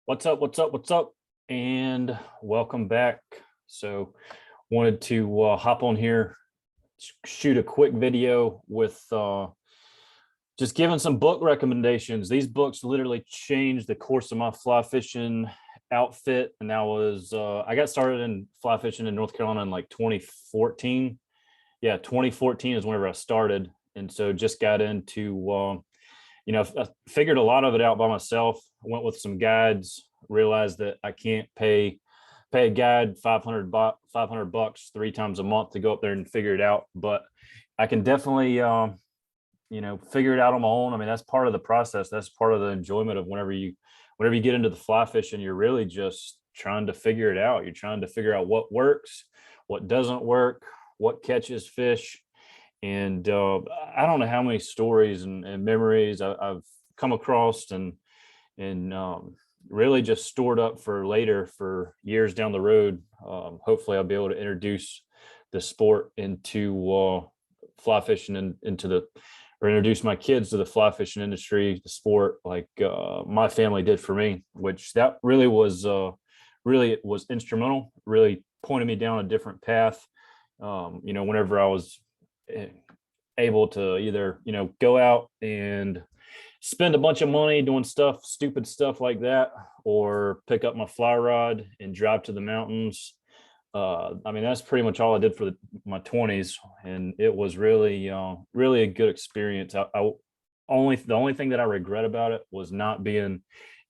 What's up? What's up? What's up? And welcome back. So, wanted to hop on here, shoot a quick video with just giving some book recommendations. These books literally changed the course of my fly fishing outfit, and I got started in fly fishing in North Carolina in like 2014. Yeah, 2014 is whenever I started, and so just got into I figured a lot of it out by myself. I went with some guides, realized that I can't pay a guide 500 bucks 3 times a month to go up there and figure it out. But I can definitely, figure it out on my own. I mean, that's part of the process. That's part of the enjoyment of whenever you get into the fly fishing, you're really just trying to figure it out. You're trying to figure out what works, what doesn't work, what catches fish. And I don't know how many stories and memories I've come across and really just stored up for later, for years down the road. Hopefully I'll be able to introduce the sport into fly fishing and or introduce my kids to the fly fishing industry, the sport, like my family did for me, which that really it was instrumental, really pointed me down a different path. Whenever I was able to either go out and spend a bunch of money doing stupid stuff like that, or pick up my fly rod and drive to the mountains. I mean, that's pretty much all I did for my 20s, and it was really really a good experience. The only thing that I regret about it was not being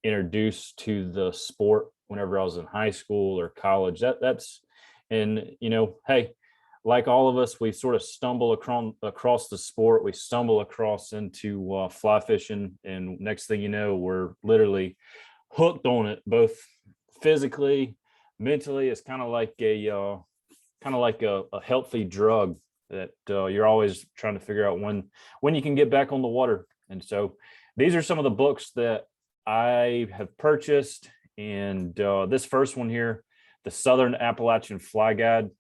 introduced to the sport whenever I was in high school or college. Hey, like all of us, we sort of stumble across the sport. We stumble across into fly fishing, and next thing you know, we're literally hooked on it, both physically, mentally. It's kind of like a healthy drug that you're always trying to figure out when you can get back on the water. And so, these are some of the books that I have purchased, and this first one here, the Southern Appalachian Flyguy.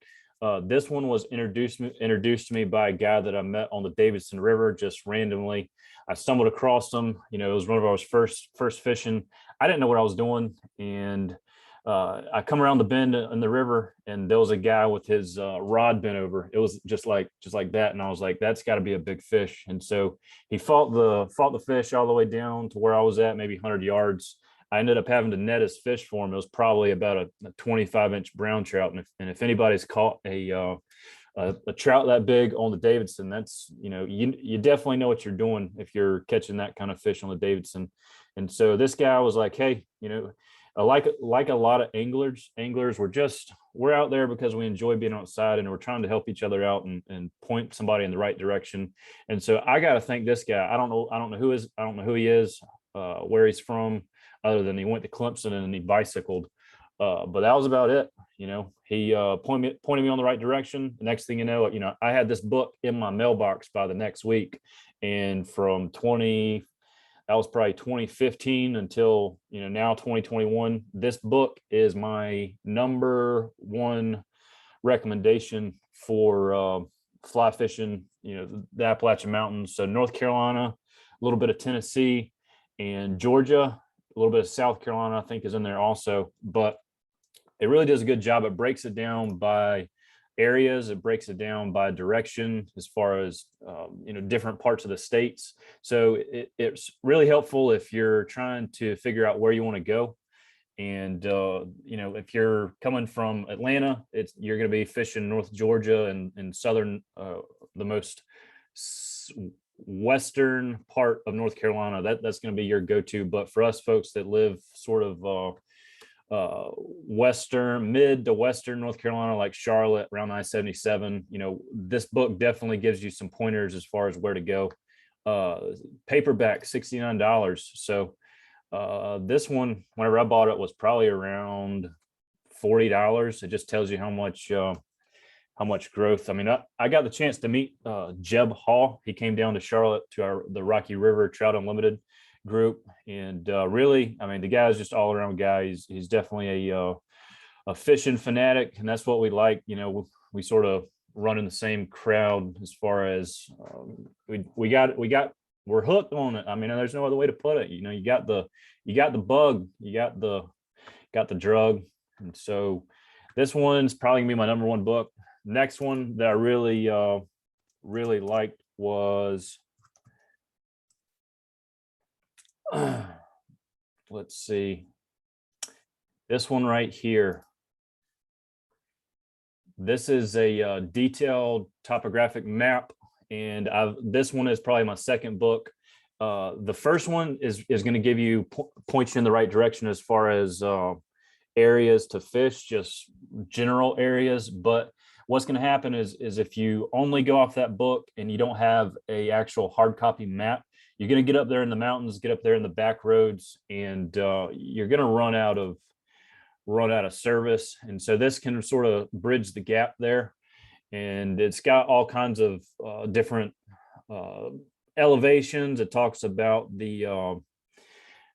This one was introduced to me by a guy that I met on the Davidson River, just randomly. I stumbled across him. It was one of our first fishing. I didn't know what I was doing, and I come around the bend in the river, and there was a guy with his rod bent over. It was just like that, and I was like, "That's got to be a big fish." And so he fought the fish all the way down to where I was at, maybe 100 yards. I ended up having to net his fish for him. It was probably about a 25-inch brown trout. And if anybody's caught a trout that big on the Davidson, that's, you definitely know what you're doing if you're catching that kind of fish on the Davidson. And so this guy was like, "Hey, like a lot of anglers, we're out there because we enjoy being outside, and we're trying to help each other out and point somebody in the right direction." And so I got to thank this guy. I don't know who he is, where he's from, other than he went to Clemson and he bicycled. But that was about it. He pointed me on the right direction. The next thing you know, I had this book in my mailbox by the next week. And that was probably 2015 until, now 2021, this book is my number one recommendation for fly fishing, the Appalachian Mountains. So North Carolina, a little bit of Tennessee, and Georgia, a little bit of South Carolina, I think, is in there also. But it really does a good job. It breaks it down by areas. It breaks it down by direction, as far as different parts of the states. So it's really helpful if you're trying to figure out where you want to go. And if you're coming from Atlanta, you're going to be fishing North Georgia and southern, the most western part of North Carolina. That's going to be your go-to. But for us folks that live sort of mid to western North Carolina, like Charlotte, around I-77, this book definitely gives you some pointers as far as where to go. Paperback, $69. So this one, whenever I bought it, was probably around $40. It just tells you how much growth. I mean, I got the chance to meet Jeb Hall. He came down to Charlotte to the Rocky River Trout Unlimited group, and really, I mean, the guy's just all around guy. He's definitely a fishing fanatic, and that's what we like. We sort of run in the same crowd, as far as we got we're hooked on it. I mean, there's no other way to put it. You know, you got the bug, you got the drug. And so this one's probably gonna be my number one book. Next one that I really liked was let's see, this one right here. This is a detailed topographic map, and this one is probably my second book. The first one is going to give you point you in the right direction as far as areas to fish, just general areas. But what's going to happen is if you only go off that book and you don't have a actual hard copy map, you're going to get up there in the mountains, get up there in the back roads, and you're going to run out of service. And so this can sort of bridge the gap there. And it's got all kinds of different elevations. It talks about the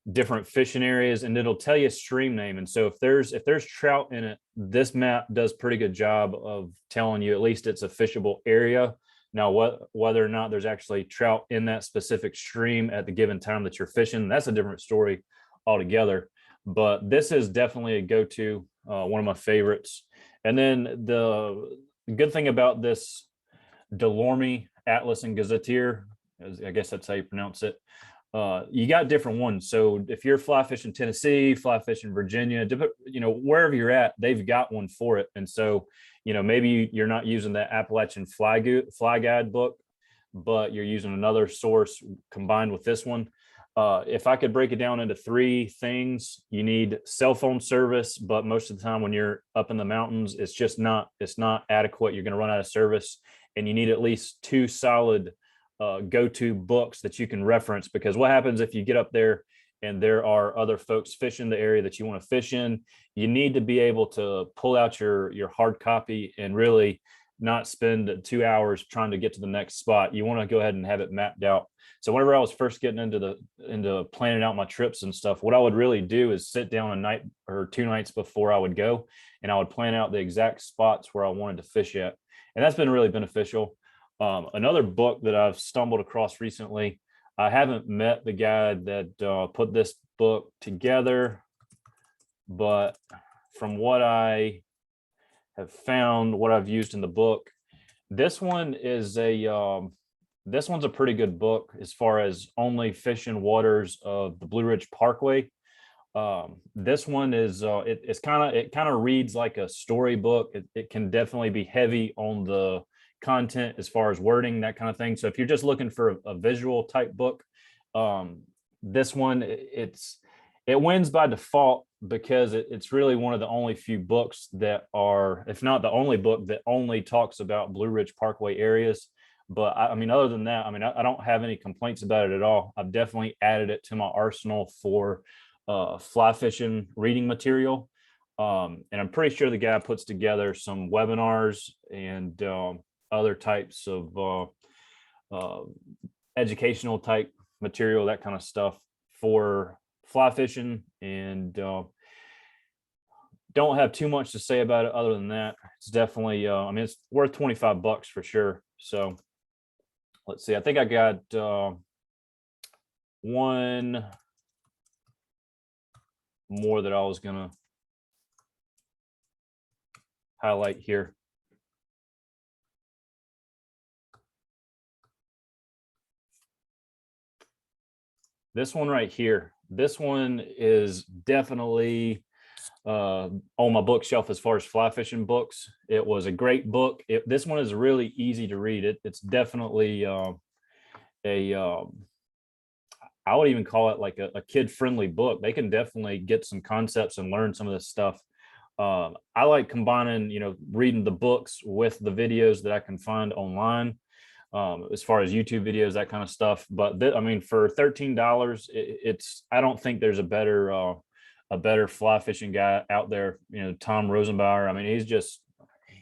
different fishing areas, and it'll tell you stream name. And so if there's trout in it, this map does pretty good job of telling you at least it's a fishable area. Now, whether or not there's actually trout in that specific stream at the given time that you're fishing, that's a different story altogether. But this is definitely a go-to, one of my favorites. And then the good thing about this Delorme Atlas and Gazetteer, I guess that's how you pronounce it, you got different ones. So if you're fly fishing Tennessee, fly fishing Virginia, you know, wherever you're at, they've got one for it. And so, you know, maybe you're not using that Appalachian Flyguy book, but you're using another source combined with this one. If I could break it down into three things, you need cell phone service, but most of the time when you're up in the mountains, it's not adequate. You're going to run out of service, and you need at least two solid go-to books that you can reference, because what happens if you get up there and there are other folks fishing the area that you want to fish in? You need to be able to pull out your hard copy and really not spend 2 hours trying to get to the next spot. You want to go ahead and have it mapped out. So whenever I was first getting into planning out my trips and stuff, what I would really do is sit down a night or 2 nights before I would go, and I would plan out the exact spots where I wanted to fish at. And that's been really beneficial. Another book that I've stumbled across recently, I haven't met the guy that put this book together, but from what I have found, what I've used in the book, this one's a pretty good book as far as only fishing waters of the Blue Ridge Parkway. This one is it kind of reads like a storybook. It can definitely be heavy on the content as far as wording, that kind of thing. So if you're just looking for a visual type book, this one, it wins by default, because it's really one of the only few books that are, if not the only book, that only talks about Blue Ridge Parkway areas. But I mean, other than that, I mean, I don't have any complaints about it at all. I've definitely added it to my arsenal for fly fishing reading material. And I'm pretty sure the guy puts together some webinars and other types of educational type material, that kind of stuff for fly fishing. And don't have too much to say about it other than that. It's definitely, I mean, it's worth $25 for sure. So let's see, I think I got one more that I was gonna highlight here. This one right here, this one is definitely on my bookshelf as far as fly fishing books. It was a great book. This one is really easy to read. It's definitely I would even call it like a kid-friendly book. They can definitely get some concepts and learn some of this stuff. I like combining, you know, reading the books with the videos that I can find online, as far as YouTube videos, that kind of stuff. But I mean, for $13, I don't think there's a better fly fishing guy out there. You know, Tom Rosenbauer. I mean,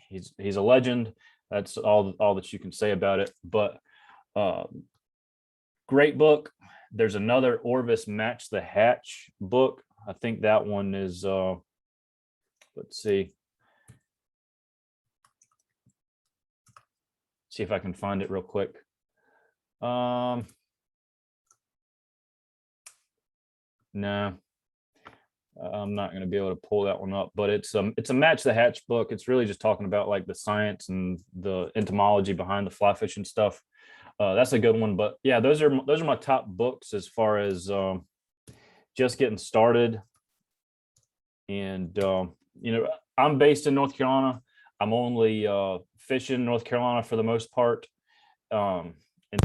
he's a legend. That's all that you can say about it. But great book. There's another Orvis Match the Hatch book. I think that one is let's see if I can find it real quick. No, I'm not going to be able to pull that one up, but it's a match the hatch book. It's really just talking about like the science and the entomology behind the fly fishing stuff. That's a good one. But yeah, those are my top books as far as just getting started. And I'm based in North Carolina. I'm only fishing North Carolina for the most part. And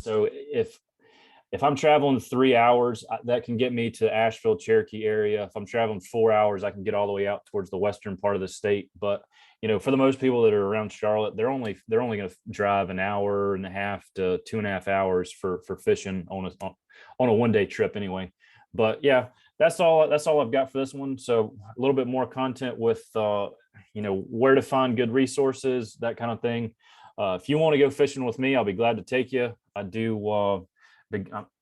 so if I'm traveling 3 hours, that can get me to Asheville, Cherokee area. If I'm traveling 4 hours, I can get all the way out towards the western part of the state. But for the most people that are around Charlotte, they're only going to drive an hour and a half to 2.5 hours for fishing on a 1-day trip anyway. But yeah, that's all I've got for this one. So a little bit more content with where to find good resources, that kind of thing. If you want to go fishing with me, I'll be glad to take you. I do.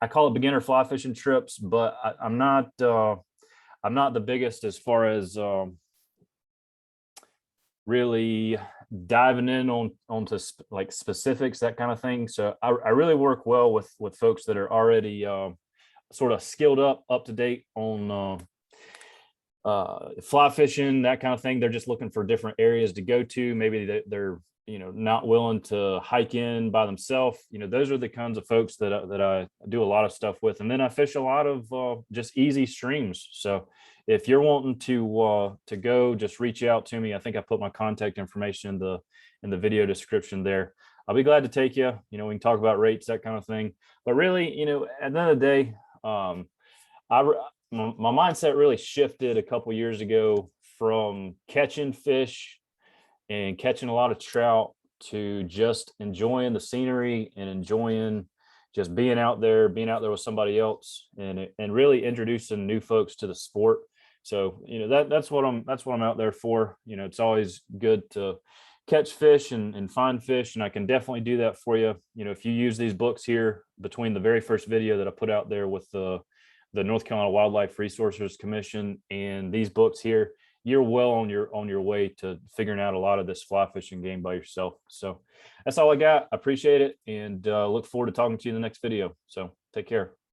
I call it beginner fly fishing trips, but I'm not the biggest as far as really diving in onto like specifics, that kind of thing. So I really work well with folks that are already sort of skilled up to date on fly fishing, that kind of thing. They're just looking for different areas to go to. Maybe they're not willing to hike in by themselves. Those are the kinds of folks that I do a lot of stuff with. And then I fish a lot of just easy streams. So if you're wanting to go, just reach out to me. I think I put my contact information in the video description there. I'll be glad to take you. We can talk about rates, that kind of thing. But really, at the end of the day, my mindset really shifted a couple years ago from catching fish and catching a lot of trout to just enjoying the scenery and enjoying just being out there with somebody else, and really introducing new folks to the sport. So that's what I'm out there for. It's always good to catch fish and find fish, and I can definitely do that for you. If you use these books here between the very first video that I put out there with the North Carolina Wildlife Resources Commission and these books here, you're well on your way to figuring out a lot of this fly fishing game by yourself. So that's all I got. I appreciate it, and look forward to talking to you in the next video. So take care.